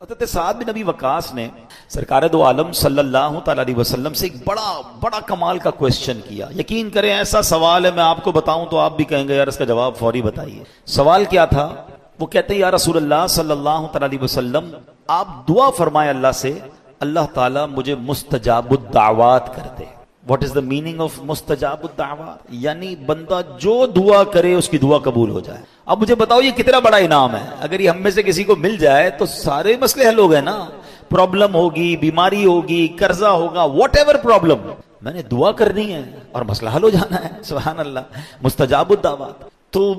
حضرت سعد بن ابی وقاص نے سرکار دو عالم صلی اللہ تعالی علیہ وسلم سے ایک بڑا کمال کا کویسچن کیا. یقین کریں ایسا سوال ہے میں آپ کو بتاؤں تو آپ بھی کہیں گے یار اس کا جواب فوری بتائیے. سوال کیا تھا؟ وہ کہتے ہیں یا رسول اللہ صلی اللہ تعالی علیہ وسلم آپ دعا فرمائے اللہ سے اللہ تعالیٰ مجھے مستجاب الدعوات کر دے. What is the meaning of مستجاب الدعوات؟ یعنی بندہ جو دعا کرے اس کی دعا قبول ہو جائے. اب مجھے بتاؤ یہ کتنا بڑا انعام ہے. اگر یہ ہم میں سے کسی کو مل جائے تو سارے مسئلے حل ہو گئے نا. پرابلم ہوگی، بیماری ہوگی، قرضہ ہوگا، واٹ ایور پرابلم، میں نے دعا کرنی ہے اور مسئلہ حل ہو جانا ہے. سبحان اللہ، مستجاب الدعوات. تو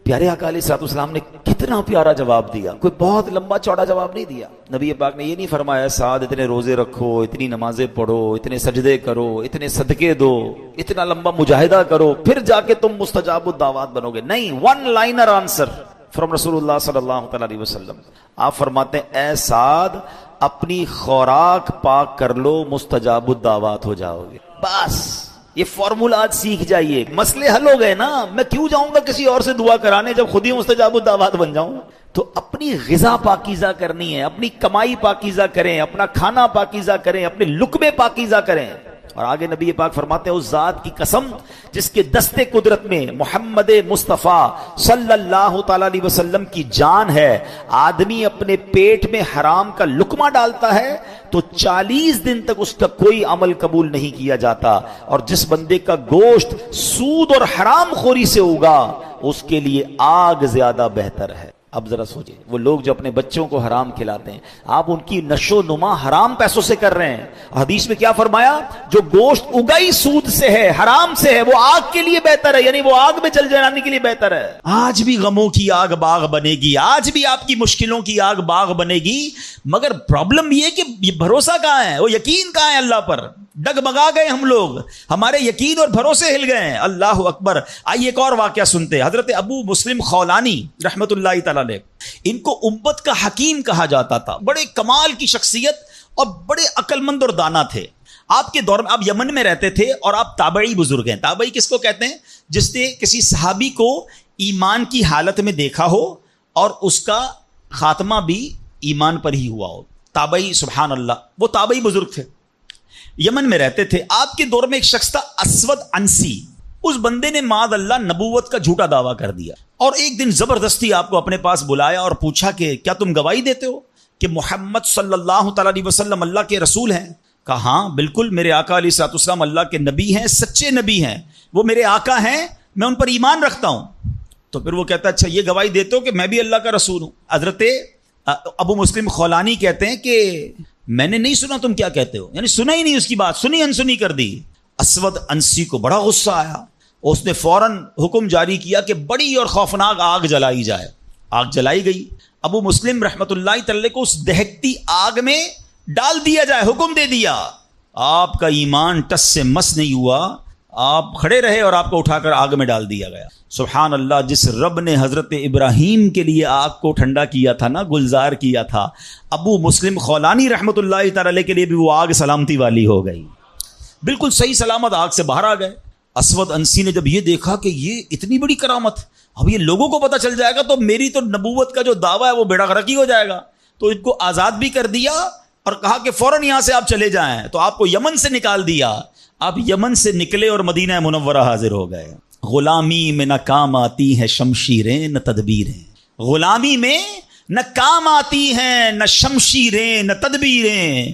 پیارے آقا علیہ الصلوۃ والسلام نے کتنا پیارا جواب دیا. کوئی بہت لمبا چوڑا جواب نہیں دیا. نبی پاک نے یہ نہیں فرمایا سعد اتنے روزے رکھو، اتنی نمازیں پڑھو، اتنے سجدے کرو، اتنے صدقے دو، اتنا لمبا مجاہدہ کرو پھر جا کے تم مستجاب الدعوات بنو گے. نہیں، ون لائنر آنسر فرام رسول اللہ صلی اللہ تعالی علیہ وسلم. آپ فرماتے ہیں اے سعد اپنی خوراک پاک کر لو، مستجاب الدعوات ہو جاؤ گے. بس یہ فارمولا آج سیکھ جائیے. مسئلے حل ہو گئے نا. میں کیوں جاؤں گا کسی اور سے دعا کرانے جب خود ہی مستجاب الدعوات بن جاؤں. تو اپنی غذا پاکیزہ کرنی ہے، اپنی کمائی پاکیزہ کریں، اپنا کھانا پاکیزہ کریں، اپنے لقمے پاکیزہ کریں. اور آگے نبی پاک فرماتے ہیں اس ذات کی قسم جس کے دستے قدرت میں محمد مصطفیٰ صلی اللہ تعالی علیہ وسلم کی جان ہے، آدمی اپنے پیٹ میں حرام کا لقمہ ڈالتا ہے تو 40 دن تک اس کا کوئی عمل قبول نہیں کیا جاتا. اور جس بندے کا گوشت سود اور حرام خوری سے ہوگا اس کے لیے آگ زیادہ بہتر ہے. اب ذرا سوچیں وہ لوگ جو اپنے بچوں کو حرام کھلاتے ہیں، آپ ان کی نشو نما حرام پیسوں سے کر رہے ہیں. حدیث میں کیا فرمایا؟ جو گوشت اگائی سود سے ہے، حرام سے ہے، وہ آگ کے لیے بہتر ہے، یعنی وہ آگ میں جل جانے کے لیے بہتر ہے. آج بھی غموں کی آگ باغ بنے گی، آج بھی آپ کی مشکلوں کی آگ باغ بنے گی، مگر پرابلم یہ کہ یہ بھروسہ کہاں ہے، وہ یقین کہاں ہے اللہ پر. ڈگمگا گئے ہم لوگ، ہمارے یقین اور بھروسے ہل گئے ہیں. اللہ اکبر. آئیے ایک اور واقعہ سنتے ہیں. حضرت ابو مسلم خولانی رحمت اللہ تعالی علیہ، ان کو امت کا حکیم کہا جاتا تھا. بڑے کمال کی شخصیت اور بڑے عقل مند اور دانا تھے. آپ کے دور میں آپ یمن میں رہتے تھے اور آپ تابعی بزرگ ہیں. تابعی کس کو کہتے ہیں؟ جس نے کسی صحابی کو ایمان کی حالت میں دیکھا ہو اور اس کا خاتمہ بھی ایمان پر ہی ہوا ہو. تابعی، سبحان اللہ. وہ تابعی بزرگ تھے، یمن میں رہتے تھے. آپ کے دور میں ایک شخص تھا اسود انسی. اس بندے نے معاذ اللہ نبوت کا جھوٹا دعویٰ کر دیا اور ایک دن زبردستی آپ کو اپنے پاس بلایا اور پوچھا کہ کیا تم گواہی دیتے ہو کہ محمد صلی اللہ تعالی علیہ وسلم اللہ کے رسول ہیں؟ کہا ہاں بالکل، میرے آقا علیہ الصلوۃ والسلام اللہ کے نبی ہیں، سچے نبی ہیں، وہ میرے آقا ہیں، میں ان پر ایمان رکھتا ہوں. تو پھر وہ کہتا ہے اچھا یہ گواہی دیتے ہو کہ میں بھی اللہ کا رسول ہوں؟ حضرت ابو مسلم خولانی کہتے ہیں کہ میں نے نہیں سنا تم کیا کہتے ہو، یعنی سنا ہی نہیں اس کی بات، سنی انسنی کر دی. اسود انسی کو بڑا غصہ آیا، اس نے فوراً حکم جاری کیا کہ بڑی اور خوفناک آگ جلائی جائے. آگ جلائی گئی. ابو مسلم رحمت اللہ تعالی کو اس دہکتی آگ میں ڈال دیا جائے، حکم دے دیا. آپ کا ایمان ٹس سے مس نہیں ہوا، آپ کھڑے رہے اور آپ کو اٹھا کر آگ میں ڈال دیا گیا. سبحان اللہ. جس رب نے حضرت ابراہیم کے لیے آگ کو ٹھنڈا کیا تھا نا، گلزار کیا تھا، ابو مسلم خولانی رحمت اللہ تعالی کے لیے بھی وہ آگ سلامتی والی ہو گئی. بالکل صحیح سلامت آگ سے باہر آ گئے. اسود انسی نے جب یہ دیکھا کہ یہ اتنی بڑی کرامت، اب یہ لوگوں کو پتہ چل جائے گا تو میری تو نبوت کا جو دعویٰ ہے وہ بیڑا غرق ہی ہو جائے گا. تو ان کو آزاد بھی کر دیا اور کہا کہ فوراً یہاں سے آپ چلے جائیں. تو آپ کو یمن سے نکال دیا. آپ یمن سے نکلے اور مدینہ منورہ حاضر ہو گئے. غلامی میں نہ کام آتی ہے شمشیریں نہ تدبیریں. غلامی میں نہ کام آتی ہیں نہ شمشیریں نہ تدبیریں،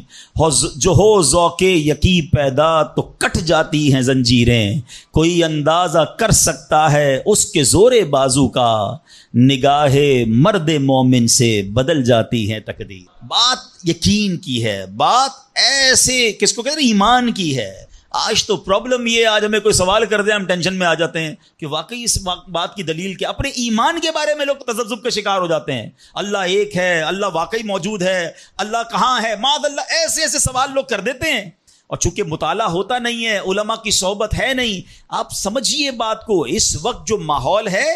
جو ہو ذوق یقی پیدا تو کٹ جاتی ہیں زنجیریں. کوئی اندازہ کر سکتا ہے اس کے زور بازو کا، نگاہ مرد مومن سے بدل جاتی ہے تقدیر. بات یقین کی ہے، بات ایسے کس کو کہتے ہیں؟ ایمان کی ہے. آج تو پرابلم یہ ہے، آج ہمیں کوئی سوال کر دیں ہم ٹینشن میں آ جاتے ہیں کہ واقعی اس بات کی دلیل کیا. اپنے ایمان کے بارے میں لوگ تذبذب کا شکار ہو جاتے ہیں. اللہ ایک ہے، اللہ واقعی موجود ہے، اللہ کہاں ہے، معاذ اللہ، ایسے سوال لوگ کر دیتے ہیں. اور چونکہ مطالعہ ہوتا نہیں ہے، علماء کی صحبت ہے نہیں. آپ سمجھیے بات کو. اس وقت جو ماحول ہے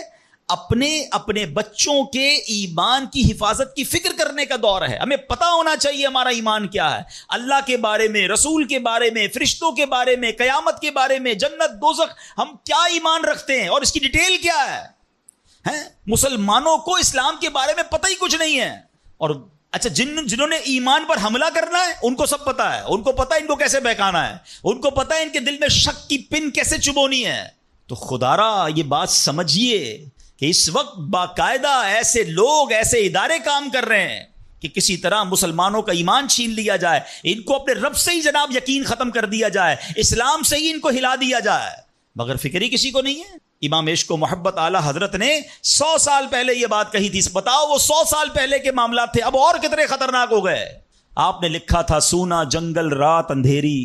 اپنے بچوں کے ایمان کی حفاظت کی فکر کرنے کا دور ہے. ہمیں پتہ ہونا چاہیے ہمارا ایمان کیا ہے، اللہ کے بارے میں، رسول کے بارے میں، فرشتوں کے بارے میں، قیامت کے بارے میں، جنت دوزخ، ہم کیا ایمان رکھتے ہیں اور اس کی ڈیٹیل کیا ہے. مسلمانوں کو اسلام کے بارے میں پتہ ہی کچھ نہیں ہے. اور اچھا جنہوں نے ایمان پر حملہ کرنا ہے ان کو سب پتا ہے، ان کو پتا ہے ان کو کیسے بہکانا ہے، ان کو پتا ہے ان کے دل میں شک کی پن کیسے چبونی ہے. تو خدارا یہ بات سمجھیے کہ اس وقت باقاعدہ ایسے لوگ، ایسے ادارے کام کر رہے ہیں کہ کسی طرح مسلمانوں کا ایمان چھین لیا جائے، ان کو اپنے رب سے ہی جناب یقین ختم کر دیا جائے، اسلام سے ہی ان کو ہلا دیا جائے، مگر فکر ہی کسی کو نہیں ہے. امام عشق و محبت اعلیٰ حضرت نے 100 سال پہلے یہ بات کہی تھی. بتاؤ وہ 100 سال پہلے کے معاملات تھے، اب اور کتنے خطرناک ہو گئے. آپ نے لکھا تھا سونا جنگل رات اندھیری،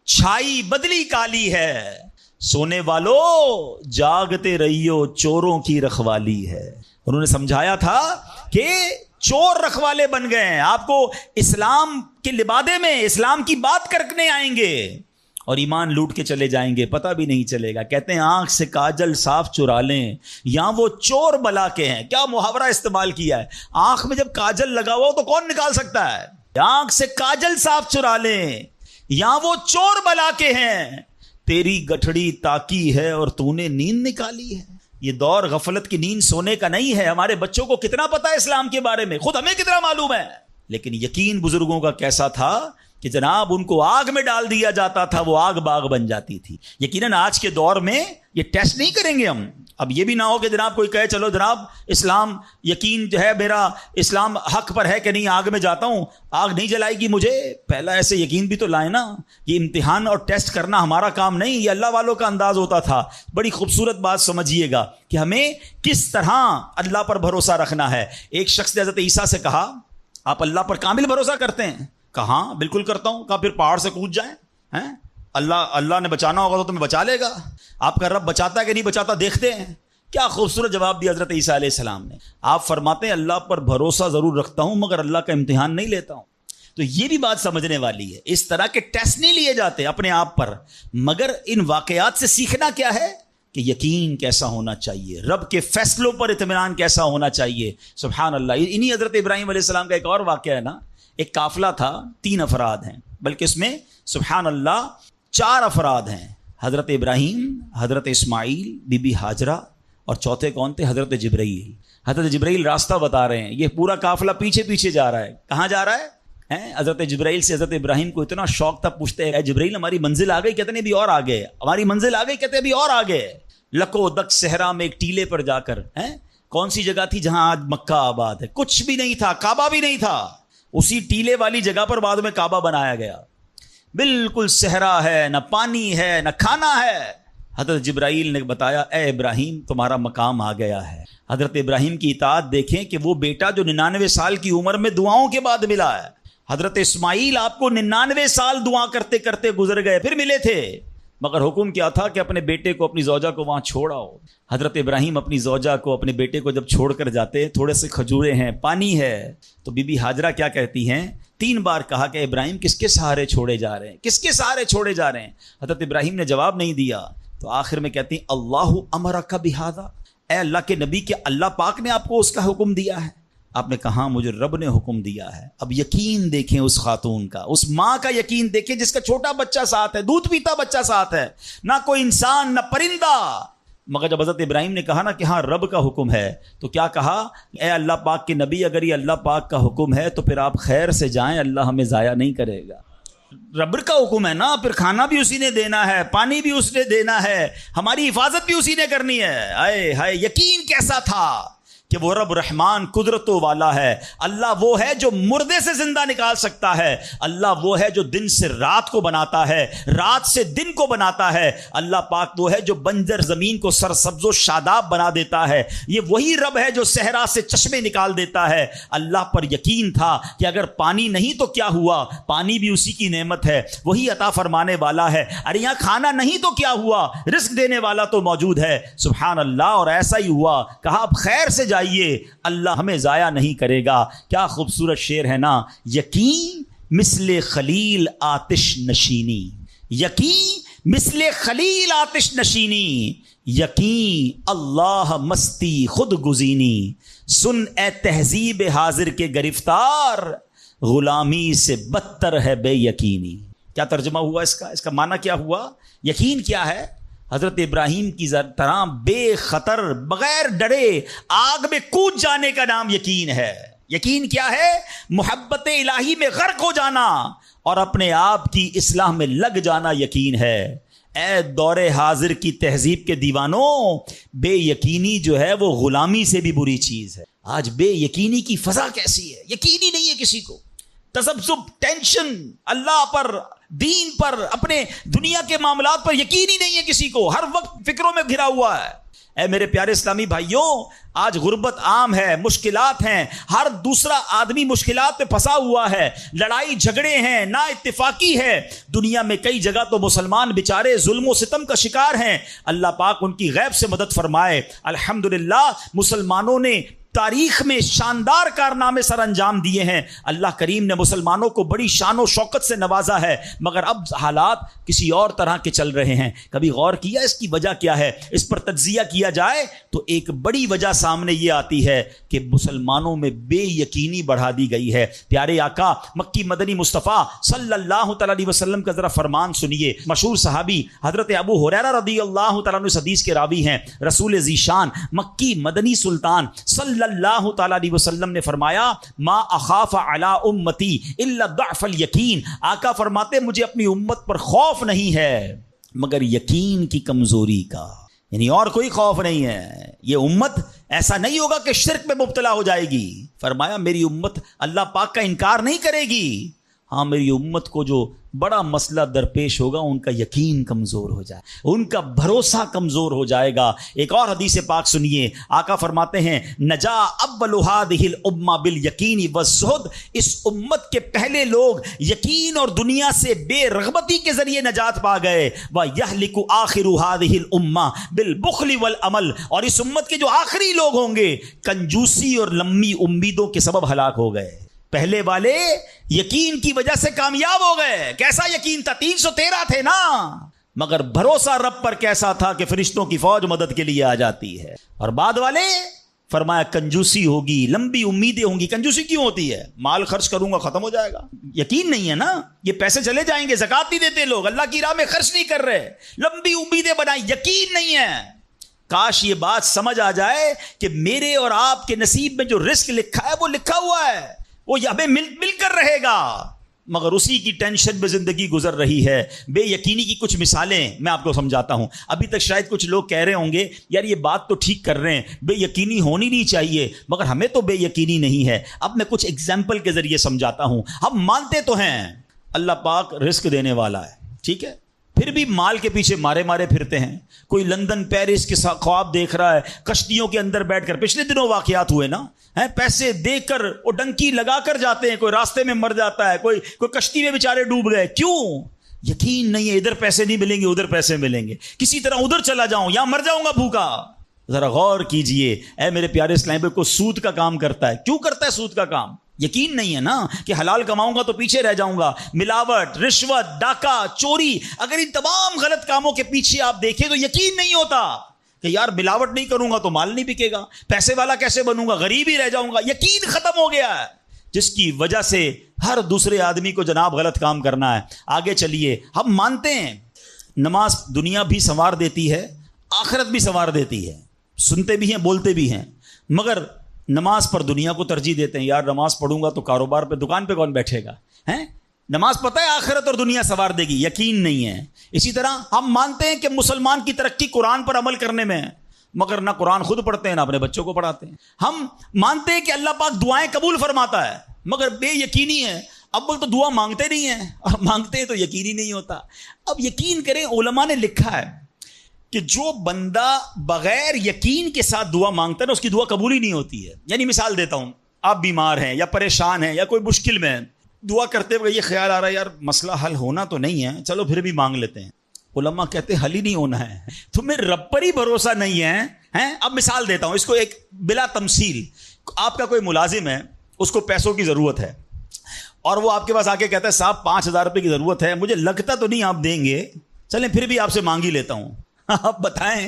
چھائی بدلی کالی ہے، سونے والو جاگتے رہیو چوروں کی رکھوالی ہے. انہوں نے سمجھایا تھا کہ چور رکھوالے بن گئے ہیں، آپ کو اسلام کے لبادے میں اسلام کی بات کرنے آئیں گے اور ایمان لوٹ کے چلے جائیں گے، پتہ بھی نہیں چلے گا. کہتے ہیں آنکھ سے کاجل صاف چرا لیں یا وہ چور بلا کے ہیں. کیا محاورہ استعمال کیا ہے. آنکھ میں جب کاجل لگا ہوا ہو تو کون نکال سکتا ہے. آنکھ سے کاجل صاف چرا لیں یا وہ چور بلا کے ہیں، تیری گٹھڑی تاکی ہے اور تو نے نیند نکالی ہے. یہ دور غفلت کی نیند سونے کا نہیں ہے. ہمارے بچوں کو کتنا پتا ہے اسلام کے بارے میں، خود ہمیں کتنا معلوم ہے، لیکن یقین بزرگوں کا کیسا تھا کہ جناب ان کو آگ میں ڈال دیا جاتا تھا، وہ آگ باغ بن جاتی تھی. یقیناً آج کے دور میں یہ ٹیسٹ نہیں کریں گے ہم. اب یہ بھی نہ ہو کہ جناب کوئی کہے چلو جناب اسلام یقین جو ہے میرا اسلام حق پر ہے کہ نہیں، آگ میں جاتا ہوں، آگ نہیں جلائے گی مجھے. پہلا ایسے یقین بھی تو لائے نا. یہ امتحان اور ٹیسٹ کرنا ہمارا کام نہیں، یہ اللہ والوں کا انداز ہوتا تھا. بڑی خوبصورت بات سمجھیے گا کہ ہمیں کس طرح اللہ پر بھروسہ رکھنا ہے. ایک شخص نے حضرت عیسیٰ سے کہا آپ اللہ پر کامل بھروسہ کرتے ہیں؟ کہا بالکل کرتا ہوں. کہا پھر پہاڑ سے کود جائیں، ہیں اللہ نے بچانا ہوگا تو تمہیں بچا لے گا. آپ کا رب بچاتا ہے کہ نہیں بچاتا دیکھتے ہیں. کیا خوبصورت جواب دیا حضرت عیسیٰ علیہ السلام نے. آپ فرماتے ہیں اللہ پر بھروسہ ضرور رکھتا ہوں مگر اللہ کا امتحان نہیں لیتا ہوں. تو یہ بھی بات سمجھنے والی ہے. اس طرح کے ٹیسٹ نہیں لیے جاتے اپنے آپ پر، مگر ان واقعات سے سیکھنا کیا ہے کہ یقین کیسا ہونا چاہیے، رب کے فیصلوں پر اطمینان کیسا ہونا چاہیے. سبحان اللہ. انہی حضرت ابراہیم علیہ السلام کا ایک اور واقعہ ہے نا. ایک قافلہ تھا، 3 افراد ہیں، بلکہ اس میں سبحان اللہ 4 افراد ہیں. حضرت ابراہیم، حضرت اسماعیل، بی بی ہاجرہ، اور چوتھے کون تھے؟ حضرت جبرائیل. حضرت جبرائیل راستہ بتا رہے ہیں. یہ پورا قافلہ پیچھے پیچھے جا رہا ہے. کہاں جا رہا ہے؟ حضرت جبرائیل سے حضرت ابراہیم کو اتنا شوق تھا، پوچھتے ہیں اے جبرائیل ہماری منزل آ گئی؟ کہتے ہیں ابھی اور آگے. ہماری منزل آ گئی؟ کہتے ہیں ابھی اور آگے. لکو دک صحرا میں ایک ٹیلے پر جا کر، کون سی جگہ تھی جہاں آج مکہ آباد ہے؟ کچھ بھی نہیں تھا، کعبہ بھی نہیں تھا. اسی ٹیلے والی جگہ پر بعد میں کعبہ بنایا گیا. بالکل صحرا ہے، نہ پانی ہے نہ کھانا ہے. حضرت جبرائیل نے بتایا اے ابراہیم تمہارا مقام آ گیا ہے. حضرت ابراہیم کی اطاعت دیکھیں کہ وہ بیٹا جو 99 سال کی عمر میں دعاؤں کے بعد ملا ہے. حضرت اسماعیل آپ کو 99 سال دعا کرتے کرتے گزر گئے، پھر ملے تھے، مگر حکم کیا تھا کہ اپنے بیٹے کو، اپنی زوجہ کو وہاں چھوڑ آؤ. حضرت ابراہیم اپنی زوجہ کو، اپنے بیٹے کو جب چھوڑ کر جاتے، تھوڑے سے کھجورے ہیں، پانی ہے، تو بی بی ہاجرہ کیا کہتی ہیں؟ 3 بار کہا کہ ابراہیم کس کے سہارے چھوڑے جا رہے ہیں، کس کے سہارے چھوڑے جا رہے ہیں. حضرت ابراہیم نے جواب نہیں دیا. تو آخر میں کہتی ہیں اللہ امرک بہذا، اے اللہ کے نبی، کہ اللہ پاک نے آپ کو اس کا حکم دیا ہے؟ آپ نے کہا مجھے رب نے حکم دیا ہے. اب یقین دیکھیں اس خاتون کا، اس ماں کا یقین دیکھیں جس کا چھوٹا بچہ ساتھ ہے، دودھ پیتا بچہ ساتھ ہے، نہ کوئی انسان نہ پرندہ. مگر جب حضرت ابراہیم نے کہا نا کہ ہاں رب کا حکم ہے، تو کیا کہا؟ اے اللہ پاک کے نبی اگر یہ اللہ پاک کا حکم ہے تو پھر آپ خیر سے جائیں، اللہ ہمیں ضائع نہیں کرے گا. رب کا حکم ہے نا، پھر کھانا بھی اسی نے دینا ہے، پانی بھی اس نے دینا ہے، ہماری حفاظت بھی اسی نے کرنی ہے. آئے ہائے یقین کیسا تھا کہ وہ رب رحمان قدرتوں والا ہے. اللہ وہ ہے جو مردے سے زندہ نکال سکتا ہے. اللہ وہ ہے جو دن سے رات کو بناتا ہے، رات سے دن کو بناتا ہے. اللہ پاک وہ ہے جو بنجر زمین کو سرسبز و شاداب بنا دیتا ہے. یہ وہی رب ہے جو صحرا سے چشمے نکال دیتا ہے. اللہ پر یقین تھا کہ اگر پانی نہیں تو کیا ہوا، پانی بھی اسی کی نعمت ہے، وہی عطا فرمانے والا ہے. ارے یہاں کھانا نہیں تو کیا ہوا، رزق دینے والا تو موجود ہے. سبحان اللہ. اور ایسا ہی ہوا. کہا اب خیر سے جائیے، اللہ ہمیں ضائع نہیں کرے گا. کیا خوبصورت شعر ہے نا. یقین مثل خلیل آتش نشینی، یقین مثل خلیل آتش نشینی، یقین اللہ مستی خود گزینی. سن اے تہذیب حاضر کے گرفتار، غلامی سے بدتر ہے بے یقینی. کیا ترجمہ ہوا اس کا؟ اس کا معنی کیا ہوا؟ یقین کیا ہے؟ حضرت ابراہیم کی طرح بے خطر بغیر ڈرے آگ میں کود جانے کا نام یقین ہے. یقین کیا ہے؟ محبت الہی میں غرق ہو جانا اور اپنے آپ کی اصلاح میں لگ جانا یقین ہے۔ اے دور حاضر کی تہذیب کے دیوانوں، بے یقینی جو ہے وہ غلامی سے بھی بری چیز ہے۔ آج بے یقینی کی فضا کیسی ہے؟ یقین ہی نہیں ہے کسی کو، تذبذب، ٹینشن، اللہ پر، دین پر، اپنے دنیا کے معاملات پر یقین ہی نہیں ہے کسی کو، ہر وقت فکروں میں گھرا ہوا ہے۔ اے میرے پیارے اسلامی بھائیوں، آج غربت عام ہے، مشکلات ہیں، ہر دوسرا آدمی مشکلات میں پھنسا ہوا ہے، لڑائی جھگڑے ہیں، نا اتفاقی ہے، دنیا میں کئی جگہ تو مسلمان بیچارے ظلم و ستم کا شکار ہیں۔ اللہ پاک ان کی غیب سے مدد فرمائے۔ الحمدللہ مسلمانوں نے تاریخ میں شاندار کارنامے سر انجام دیے ہیں، اللہ کریم نے مسلمانوں کو بڑی شان و شوکت سے نوازا ہے، مگر اب حالات کسی اور طرح کے چل رہے ہیں۔ کبھی غور کیا اس کی وجہ کیا ہے؟ اس پر تجزیہ کیا جائے تو ایک بڑی وجہ سامنے یہ آتی ہے کہ مسلمانوں میں بے یقینی بڑھا دی گئی ہے۔ پیارے آقا مکی مدنی مصطفیٰ صلی اللہ تعالی علیہ وسلم کا ذرا فرمان سنیے۔ مشہور صحابی حضرت ابو ہریرہ رضی اللہ تعالیٰ عنہ اس حدیث کے راوی ہیں، رسول ذیشان مکی مدنی سلطان صلی اللہ تعالیٰ علیہ وسلم نے فرمایا، ما اخاف علی امتی الا ضعف الیقین۔ آقا فرماتے مجھے اپنی امت پر خوف نہیں ہے مگر یقین کی کمزوری کا، یعنی اور کوئی خوف نہیں ہے۔ یہ امت ایسا نہیں ہوگا کہ شرک میں مبتلا ہو جائے گی، فرمایا میری امت اللہ پاک کا انکار نہیں کرے گی، ہاں میری امت کو جو بڑا مسئلہ درپیش ہوگا ان کا یقین کمزور ہو جائے، ان کا بھروسہ کمزور ہو جائے گا۔ ایک اور حدیث پاک سنیے، آقا فرماتے ہیں، نجا اول هذه الامه بالیقین والزہد، اس امت کے پہلے لوگ یقین اور دنیا سے بے رغبتی کے ذریعے نجات پا گئے، ویہلک آخر هذه الامه بالبخل والعمل، اور اس امت کے جو آخری لوگ ہوں گے کنجوسی اور لمبی امیدوں کے سبب ہلاک ہو گئے۔ پہلے والے یقین کی وجہ سے کامیاب ہو گئے۔ کیسا یقین تھا؟ 313 تھے نا، مگر بھروسہ رب پر کیسا تھا کہ فرشتوں کی فوج مدد کے لیے آ جاتی ہے۔ اور بعد والے فرمایا کنجوسی ہوگی، لمبی امیدیں ہوں گی۔ کنجوسی کیوں ہوتی ہے؟ مال خرچ کروں گا ختم ہو جائے گا، یقین نہیں ہے نا، یہ پیسے چلے جائیں گے، زکوٰۃ نہیں دیتے لوگ، اللہ کی راہ میں خرچ نہیں کر رہے، لمبی امیدیں بنائی، یقین نہیں ہے۔ کاش یہ بات سمجھ آ جائے کہ میرے اور آپ کے نصیب میں جو رزق لکھا ہے وہ لکھا ہوا ہے، وہ ہمیں مل کر رہے گا، مگر اسی کی ٹینشن میں زندگی گزر رہی ہے۔ بے یقینی کی کچھ مثالیں میں آپ کو سمجھاتا ہوں۔ ابھی تک شاید کچھ لوگ کہہ رہے ہوں گے یار یہ بات تو ٹھیک کر رہے ہیں، بے یقینی ہونی نہیں چاہیے، مگر ہمیں تو بے یقینی نہیں ہے۔ اب میں کچھ ایگزامپل کے ذریعے سمجھاتا ہوں۔ ہم مانتے تو ہیں اللہ پاک رزق دینے والا ہے، ٹھیک ہے، پھر بھی مال کے پیچھے مارے پھرتے ہیں۔ کوئی لندن پیرس کے خواب دیکھ رہا ہے، کشتیوں کے اندر بیٹھ کر، پچھلے دنوں واقعات ہوئے نا، پیسے دے کر وہ ڈنکی لگا کر جاتے ہیں، کوئی راستے میں مر جاتا ہے، کوئی کشتی میں بیچارے ڈوب گئے۔ کیوں؟ یقین نہیں ہے ادھر پیسے نہیں ملیں گے ادھر پیسے ملیں گے، کسی طرح ادھر چلا جاؤں یا مر جاؤں گا بھوکا۔ ذرا غور کیجئے، اے میرے پیارے اسلام بھائی، کو سود کا کام کرتا ہے، کیوں کرتا ہے سود کا کام؟ یقین نہیں ہے نا کہ حلال کماؤں گا تو پیچھے رہ جاؤں گا۔ ملاوٹ، رشوت، ڈاکہ، چوری، اگر ان تمام غلط کاموں کے پیچھے آپ دیکھیں تو یقین نہیں ہوتا کہ یار ملاوٹ نہیں کروں گا تو مال نہیں بکے گا، پیسے والا کیسے بنوں گا، غریب ہی رہ جاؤں گا۔ یقین ختم ہو گیا ہے، جس کی وجہ سے ہر دوسرے آدمی کو جناب غلط کام کرنا ہے۔ آگے چلیے، ہم مانتے ہیں نماز دنیا بھی سنوار دیتی ہے، آخرت بھی سنوار دیتی ہے، سنتے بھی ہیں بولتے بھی ہیں، مگر نماز پر دنیا کو ترجیح دیتے ہیں۔ یار نماز پڑھوں گا تو کاروبار پہ، دکان پہ کون بیٹھے گا؟ نماز پتہ ہے آخرت اور دنیا سنوار دے گی، یقین نہیں ہے۔ اسی طرح ہم مانتے ہیں کہ مسلمان کی ترقی قرآن پر عمل کرنے میں ہے، مگر نہ قرآن خود پڑھتے ہیں نہ اپنے بچوں کو پڑھاتے ہیں۔ ہم مانتے ہیں کہ اللہ پاک دعائیں قبول فرماتا ہے، مگر بے یقینی ہے، اول تو دعا مانگتے نہیں ہیں، اور مانگتے ہیں تو یقینی نہیں ہوتا۔ اب یقین کریں، علماء نے لکھا ہے کہ جو بندہ بغیر یقین کے ساتھ دعا مانگتا ہے نا، اس کی دعا قبول ہی نہیں ہوتی ہے۔ یعنی مثال دیتا ہوں، آپ بیمار ہیں یا پریشان ہیں یا کوئی مشکل میں ہیں، دعا کرتے ہوئے یہ خیال آ رہا ہے یار مسئلہ حل ہونا تو نہیں ہے، چلو پھر بھی مانگ لیتے ہیں۔ علماء کہتے ہیں حل ہی نہیں ہونا ہے، تمہیں رب پر ہی بھروسہ نہیں ہے۔ اب مثال دیتا ہوں اس کو ایک بلا تمثیل، آپ کا کوئی ملازم ہے، اس کو پیسوں کی ضرورت ہے، اور وہ آپ کے پاس آ کے کہتا ہے صاحب 5,000 روپے کی ضرورت ہے، مجھے لگتا تو نہیں آپ دیں گے، چلیں پھر بھی آپ سے مانگ ہی لیتا ہوں۔ آپ بتائیں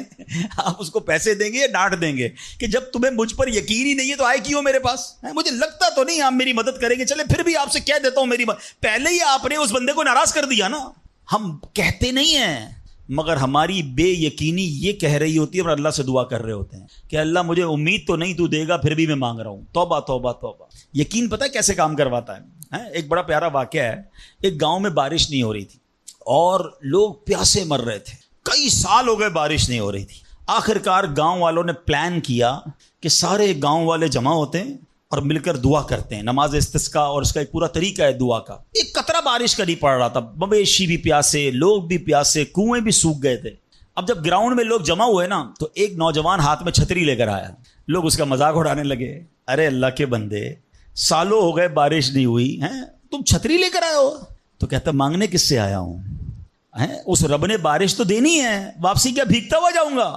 آپ اس کو پیسے دیں گے یا ڈانٹ دیں گے کہ جب تمہیں مجھ پر یقین ہی نہیں ہے تو آئے کیوں میرے پاس؟ مجھے لگتا تو نہیں آپ میری مدد کریں گے، چلے پھر بھی آپ سے کہہ دیتا ہوں میری مدد۔ پہلے ہی آپ نے اس بندے کو ناراض کر دیا نا۔ ہم کہتے نہیں ہیں مگر ہماری بے یقینی یہ کہہ رہی ہوتی ہے اور اللہ سے دعا کر رہے ہوتے ہیں کہ اللہ مجھے امید تو نہیں تو دے گا، پھر بھی میں مانگ رہا ہوں. توبہ توبہ توبہ. یقین پتہ ہے کیسے کام کرواتا ہے؟ ایک بڑا پیارا واقعہ ہے. ایک گاؤں میں بارش نہیں ہو رہی تھی اور لوگ پیاسے مر رہے تھے. کئی سال ہو گئے بارش نہیں ہو رہی تھی. آخر کار گاؤں والوں نے پلان کیا کہ سارے گاؤں والے جمع ہوتے ہیں اور مل کر دعا کرتے ہیں. نماز استسقاء اور اس کا ایک پورا طریقہ ہے دعا کا. ایک قطرہ بارش کا نہیں پڑ رہا تھا. مویشی بھی پیاسے، لوگ بھی پیاسے، کنویں بھی سوکھ گئے تھے. اب جب گراؤنڈ میں لوگ جمع ہوئے نا تو ایک نوجوان ہاتھ میں چھتری لے کر آیا. لوگ اس کا مذاق اڑانے لگے. ارے اللہ کے بندے، سالوں ہو گئے بارش نہیں ہوئی ہیں، تم چھتری لے کر آئے ہو؟ تو کہتا مانگنے کس سے آیا ہوں؟ اس رب نے بارش تو دینی ہے، واپسی کیا بھیگتا ہوا جاؤں گا؟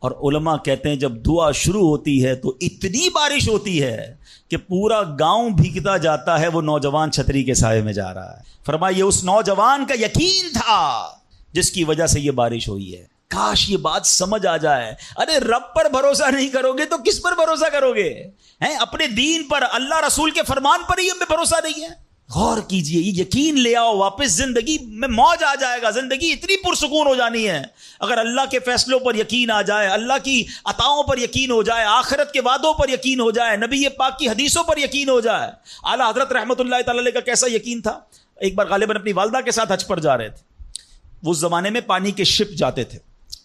اور علماء کہتے ہیں جب دعا شروع ہوتی ہے تو اتنی بارش ہوتی ہے کہ پورا گاؤں بھیگتا جاتا ہے. وہ نوجوان چھتری کے سائے میں جا رہا ہے. فرمایا یہ اس نوجوان کا یقین تھا جس کی وجہ سے یہ بارش ہوئی ہے. کاش یہ بات سمجھ آ جائے. ارے رب پر بھروسہ نہیں کرو گے تو کس پر بھروسہ کرو گے؟ اپنے دین پر، اللہ رسول کے فرمان پر ہی ہمیں بھروسہ نہیں ہے. غور کیجئے، یہ یقین لے آؤ واپس، زندگی میں موج آ جائے گا. زندگی اتنی پرسکون ہو جانی ہے اگر اللہ کے فیصلوں پر یقین آ جائے، اللہ کی عطاؤں پر یقین ہو جائے، آخرت کے وعدوں پر یقین ہو جائے، نبی پاک کی حدیثوں پر یقین ہو جائے. اعلیٰ حضرت رحمۃ اللہ تعالی علیہ کا کیسا یقین تھا. ایک بار غالباً اپنی والدہ کے ساتھ حج پر جا رہے تھے. اس زمانے میں پانی کے شپ جاتے تھے.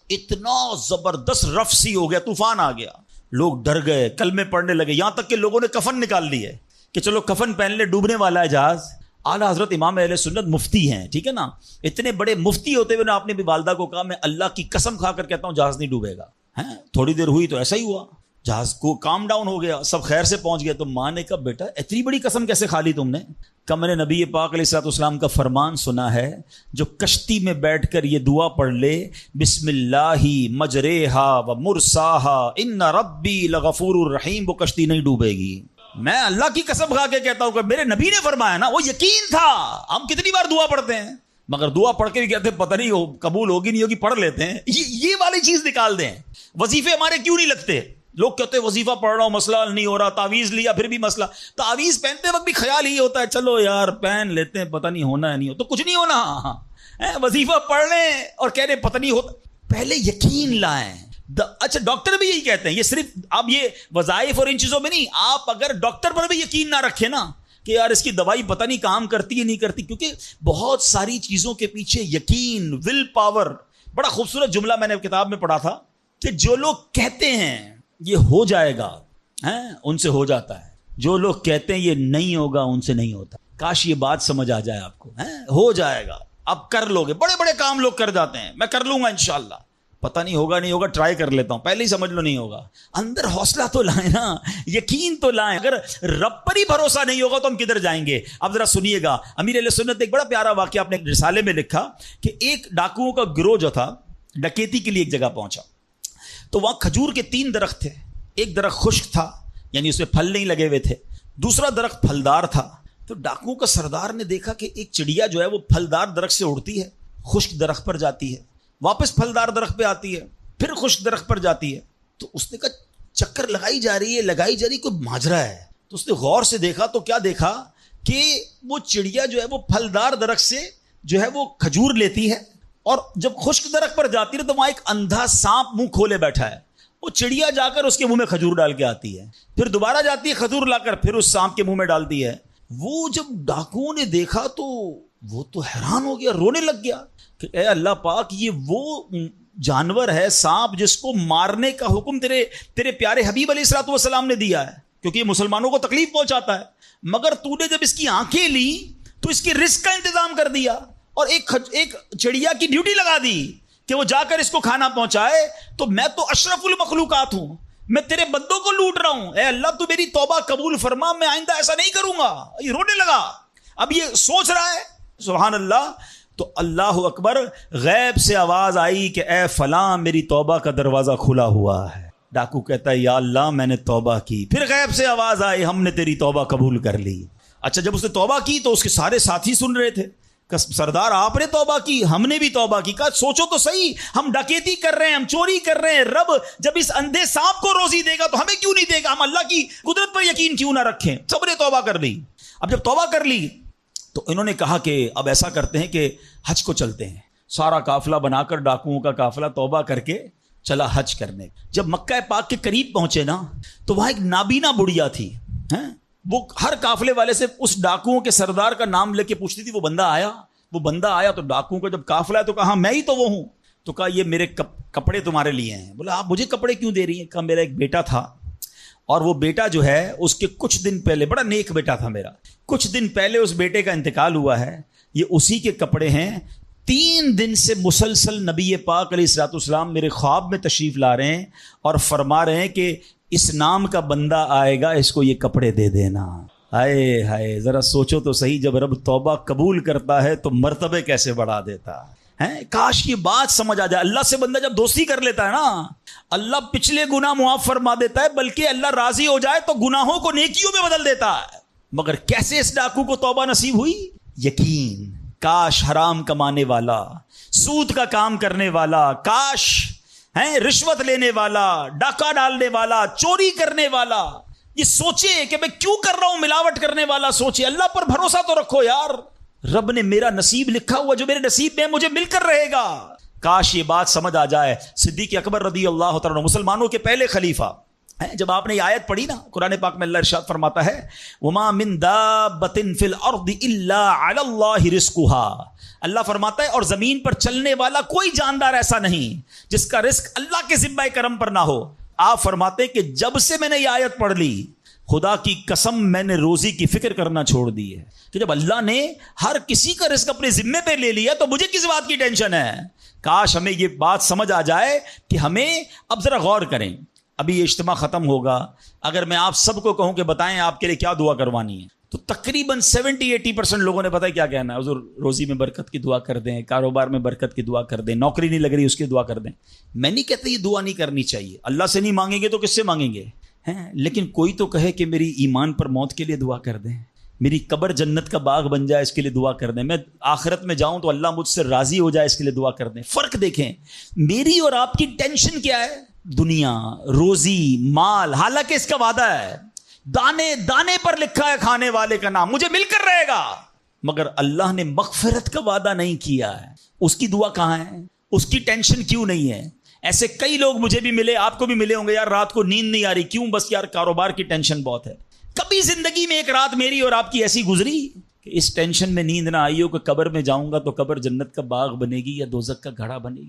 اتنا زبردست رف سی ہو گیا، طوفان آ گیا، لوگ ڈر گئے، کلمے پڑھنے لگے، یہاں تک کہ لوگوں نے کفن نکال لیے کہ چلو کفن پہن لے، ڈوبنے والا ہے جہاز. اعلیٰ حضرت امام اہل سنت مفتی ہیں، ٹھیک ہے نا، اتنے بڑے مفتی ہوتے ہوئے آپ نے بھی والدہ کو کہا میں اللہ کی قسم کھا کر کہتا ہوں جہاز نہیں ڈوبے گا. تھوڑی دیر ہوئی تو ایسا ہی ہوا، جہاز کو کام ڈاؤن ہو گیا، سب خیر سے پہنچ گئے. تو ماں نے کہا بیٹا اتنی بڑی قسم کیسے کھا لی تم نے؟ کہ میں نے نبی پاک علیہ الصلوۃ والسلام کا فرمان سنا ہے جو کشتی میں بیٹھ کر یہ دعا پڑھ لے بسم اللہ مجریہا و مرساہا ان ربی لغفور الرحیم، وہ کشتی نہیں ڈوبے گی. میں اللہ کی قسم کھا کے کہتا ہوں کہ میرے نبی نے فرمایا نا، وہ یقین تھا. ہم کتنی بار دعا پڑھتے ہیں مگر دعا پڑھ کے بھی کہتے ہیں پتہ نہیں ہو قبول ہوگی نہیں ہوگی، پڑھ لیتے ہیں. یہ والی چیز نکال دیں. وظیفے ہمارے کیوں نہیں لگتے؟ لوگ کہتے ہیں وظیفہ پڑھ رہا ہوں مسئلہ نہیں ہو رہا، تعویذ لیا پھر بھی مسئلہ. تعویذ پہنتے وقت بھی خیال ہی ہوتا ہے چلو یار پہن لیتے ہیں، پتہ نہیں ہونا ہے نہیں ہو تو کچھ نہیں ہونا. وظیفہ پڑھ لیں اور کہہ رہے پتہ نہیں ہوتا. پہلے یقین لائیں. اچھا ڈاکٹر بھی یہی کہتے ہیں، یہ صرف اب یہ وظائف اور ان چیزوں میں نہیں، آپ اگر ڈاکٹر پر بھی یقین نہ رکھیں نا کہ یار اس کی دوائی پتہ نہیں کام کرتی ہے نہیں کرتی، کیونکہ بہت ساری چیزوں کے پیچھے یقین، ول پاور. بڑا خوبصورت جملہ میں نے کتاب میں پڑھا تھا کہ جو لوگ کہتے ہیں یہ ہو جائے گا ان سے ہو جاتا ہے، جو لوگ کہتے ہیں یہ نہیں ہوگا ان سے نہیں ہوتا. کاش یہ بات سمجھ آ جائے آپ کو. ہو جائے گا، اب کر لو گے. بڑے بڑے کام لوگ کر جاتے ہیں، میں کر لوں گا انشاءاللہ، پتہ نہیں ہوگا نہیں ہوگا، ٹرائی کر لیتا ہوں، پہلے ہی سمجھ لو نہیں ہوگا. اندر حوصلہ تو لائیں نا، یقین تو لائیں. اگر رب پر ہی بھروسہ نہیں ہوگا تو ہم کدھر جائیں گے؟ اب ذرا سنیے گا، امیر اہل سنت ایک بڑا پیارا واقعہ اپنے رسالے میں لکھا کہ ایک ڈاکوؤں کا گروہ جو تھا ڈکیتی کے لیے ایک جگہ پہنچا تو وہاں کھجور کے 3 درخت تھے. ایک درخت خشک تھا یعنی اس میں پھل نہیں لگے ہوئے تھے، دوسرا درخت پھلدار تھا. تو ڈاکوؤں کا سردار نے دیکھا کہ ایک چڑیا جو ہے وہ پھلدار درخت سے اڑتی ہے، خشک درخت پر جاتی ہے، واپس پھلدار درخت پہ آتی ہے، پھر خشک درخت پر جاتی ہے. تو اس نے کہا چکر لگائی جا رہی ہے، کوئی ماجرا ہے. تو اس نے غور سے دیکھا تو کیا دیکھا کہ وہ چڑیا جو ہے وہ پھلدار درخت سے جو ہے وہ کھجور لیتی ہے، اور جب خشک درخت پر جاتی ہے تو وہاں ایک اندھا سانپ منہ کھولے بیٹھا ہے. وہ چڑیا جا کر اس کے منہ میں کھجور ڈال کے آتی ہے، پھر دوبارہ جاتی ہے کھجور لا کر پھر اس سانپ کے منہ میں ڈالتی ہے. وہ جب ڈاکوؤں نے دیکھا تو وہ تو حیران ہو گیا، رونے لگ گیا کہ اے اللہ پاک، یہ وہ جانور ہے سانپ جس کو مارنے کا حکم تیرے پیارے حبیب علیہ الصلوۃ والسلام نے دیا ہے کیونکہ یہ مسلمانوں کو تکلیف پہنچاتا ہے، مگر تو نے جب اس کی آنکھیں لی تو اس کے رزق کا انتظام کر دیا اور ایک چڑیا کی ڈیوٹی لگا دی کہ وہ جا کر اس کو کھانا پہنچائے. تو میں تو اشرف المخلوقات ہوں، میں تیرے بندوں کو لوٹ رہا ہوں، اے اللہ تو میری توبہ قبول فرما، میں آئندہ ایسا نہیں کروں گا. یہ رونے لگا. اب یہ سوچ رہا ہے سبحان اللہ. تو اللہ اکبر، غیب سے آواز آئی کہ اے فلاں میری توبہ کا دروازہ کھلا ہوا ہے. ڈاکو کہتا ہے یا اللہ میں نے توبہ کی. پھر غیب سے آواز آئی ہم نے تیری توبہ قبول کر لی. اچھا جب اس نے توبہ کی تو اس کے سارے ساتھی سن رہے تھے کہ سردار آپ نے توبہ کی، ہم نے بھی توبہ کی. کہا سوچو تو صحیح، ہم ڈکیتی کر رہے ہیں، ہم چوری کر رہے ہیں، رب جب اس اندھے سانپ کو روزی دے گا تو ہمیں کیوں نہیں دے گا؟ ہم اللہ کی قدرت پر یقین کیوں نہ رکھیں؟ سب نے توبہ کر لی. اب جب توبہ کر لی تو انہوں نے کہا کہ اب ایسا کرتے ہیں کہ حج کو چلتے ہیں. سارا قافلہ بنا کر ڈاکوؤں کا قافلہ توبہ کر کے چلا حج کرنے. جب مکہ پاک کے قریب پہنچے نا تو وہاں ایک نابینا بڑھیا تھی. وہ ہر قافلے والے سے اس ڈاکوؤں کے سردار کا نام لے کے پوچھتی تھی وہ بندہ آیا تو ڈاکوؤں کا جب قافلہ ہے تو کہا میں ہی تو وہ ہوں. تو کہا یہ میرے کپڑے تمہارے لیے ہیں. بولا آپ مجھے کپڑے کیوں دے رہی ہیں؟ کہا میرا ایک بیٹا تھا اور وہ بیٹا جو ہے اس کے کچھ دن پہلے, بڑا نیک بیٹا تھا میرا, کچھ دن پہلے اس بیٹے کا انتقال ہوا ہے, یہ اسی کے کپڑے ہیں. 3 دن سے مسلسل نبی پاک علیہ الصلوۃ والسلام میرے خواب میں تشریف لا رہے ہیں اور فرما رہے ہیں کہ اس نام کا بندہ آئے گا, اس کو یہ کپڑے دے دینا. ہائے ہائے, ذرا سوچو تو صحیح, جب رب توبہ قبول کرتا ہے تو مرتبے کیسے بڑھا دیتا ہے. کاش یہ بات سمجھ آ جائے. اللہ سے بندہ جب دوستی کر لیتا ہے نا, اللہ پچھلے گناہ معاف فرما دیتا ہے, بلکہ اللہ راضی ہو جائے تو گناہوں کو نیکیوں میں بدل دیتا ہے. مگر کیسے اس ڈاکو کو توبہ نصیب ہوئی؟ یقین. کاش حرام کمانے والا, سود کا کام کرنے والا, کاش رشوت لینے والا, ڈاکہ ڈالنے والا, چوری کرنے والا یہ سوچے کہ میں کیوں کر رہا ہوں, ملاوٹ کرنے والا سوچے. اللہ پر بھروسہ تو رکھو یار, رب نے میرا نصیب لکھا ہوا, جو میرے نصیب میں مجھے مل کر رہے گا. کاش یہ بات سمجھ آ جائے. صدیق اکبر رضی اللہ تعالیٰ عنہ, مسلمانوں کے پہلے خلیفہ, جب آپ نے یہ آیت پڑھی نا قرآن پاک میں, اللہ ارشاد فرماتا ہے وما من دابۃ فی الارض الا علی اللہ رزقها. اللہ فرماتا ہے اور زمین پر چلنے والا کوئی جاندار ایسا نہیں جس کا رزق اللہ کے ذمہ کرم پر نہ ہو. آپ فرماتے ہیں کہ جب سے میں نے یہ آیت پڑھ لی, خدا کی قسم میں نے روزی کی فکر کرنا چھوڑ دی ہے. کہ جب اللہ نے ہر کسی کا رزق اپنے ذمے پہ لے لیا تو مجھے کس بات کی ٹینشن ہے. کاش ہمیں یہ بات سمجھ آ جائے کہ ہمیں اب ذرا غور کریں. ابھی یہ اجتماع ختم ہوگا, اگر میں آپ سب کو کہوں کہ بتائیں آپ کے لیے کیا دعا کروانی ہے, تو تقریباً 70-80% لوگوں نے پتہ کیا کہنا ہے, حضور روزی میں برکت کی دعا کر دیں, کاروبار میں برکت کی دعا کر دیں, نوکری نہیں لگ رہی اس کی دعا کر دیں. میں نہیں کہتا یہ دعا نہیں کرنی چاہیے, اللہ سے نہیں مانگیں گے تو کس سے مانگیں گے. لیکن کوئی تو کہے کہ میری ایمان پر موت کے لیے دعا کر دیں, میری قبر جنت کا باغ بن جائے اس کے لیے دعا کر دیں, میں آخرت میں جاؤں تو اللہ مجھ سے راضی ہو جائے اس کے لیے دعا کر دیں. فرق دیکھیں, میری اور آپ کی ٹینشن کیا ہے؟ دنیا, روزی, مال. حالانکہ اس کا وعدہ ہے, دانے دانے پر لکھا ہے کھانے والے کا نام, مجھے مل کر رہے گا. مگر اللہ نے مغفرت کا وعدہ نہیں کیا ہے. اس کی دعا کہاں ہے؟ اس کی ٹینشن کیوں نہیں ہے؟ ایسے کئی لوگ مجھے بھی ملے, آپ کو بھی ملے ہوں گے, یار رات کو نیند نہیں آ رہی, کیوں؟ بس یار کاروبار کی ٹینشن بہت ہے. کبھی زندگی میں ایک رات میری اور آپ کی ایسی گزری کہ اس ٹینشن میں نیند نہ آئی ہو کہ قبر میں جاؤں گا تو قبر جنت کا باغ بنے گی یا دوزخ کا گھڑا بنے گی؟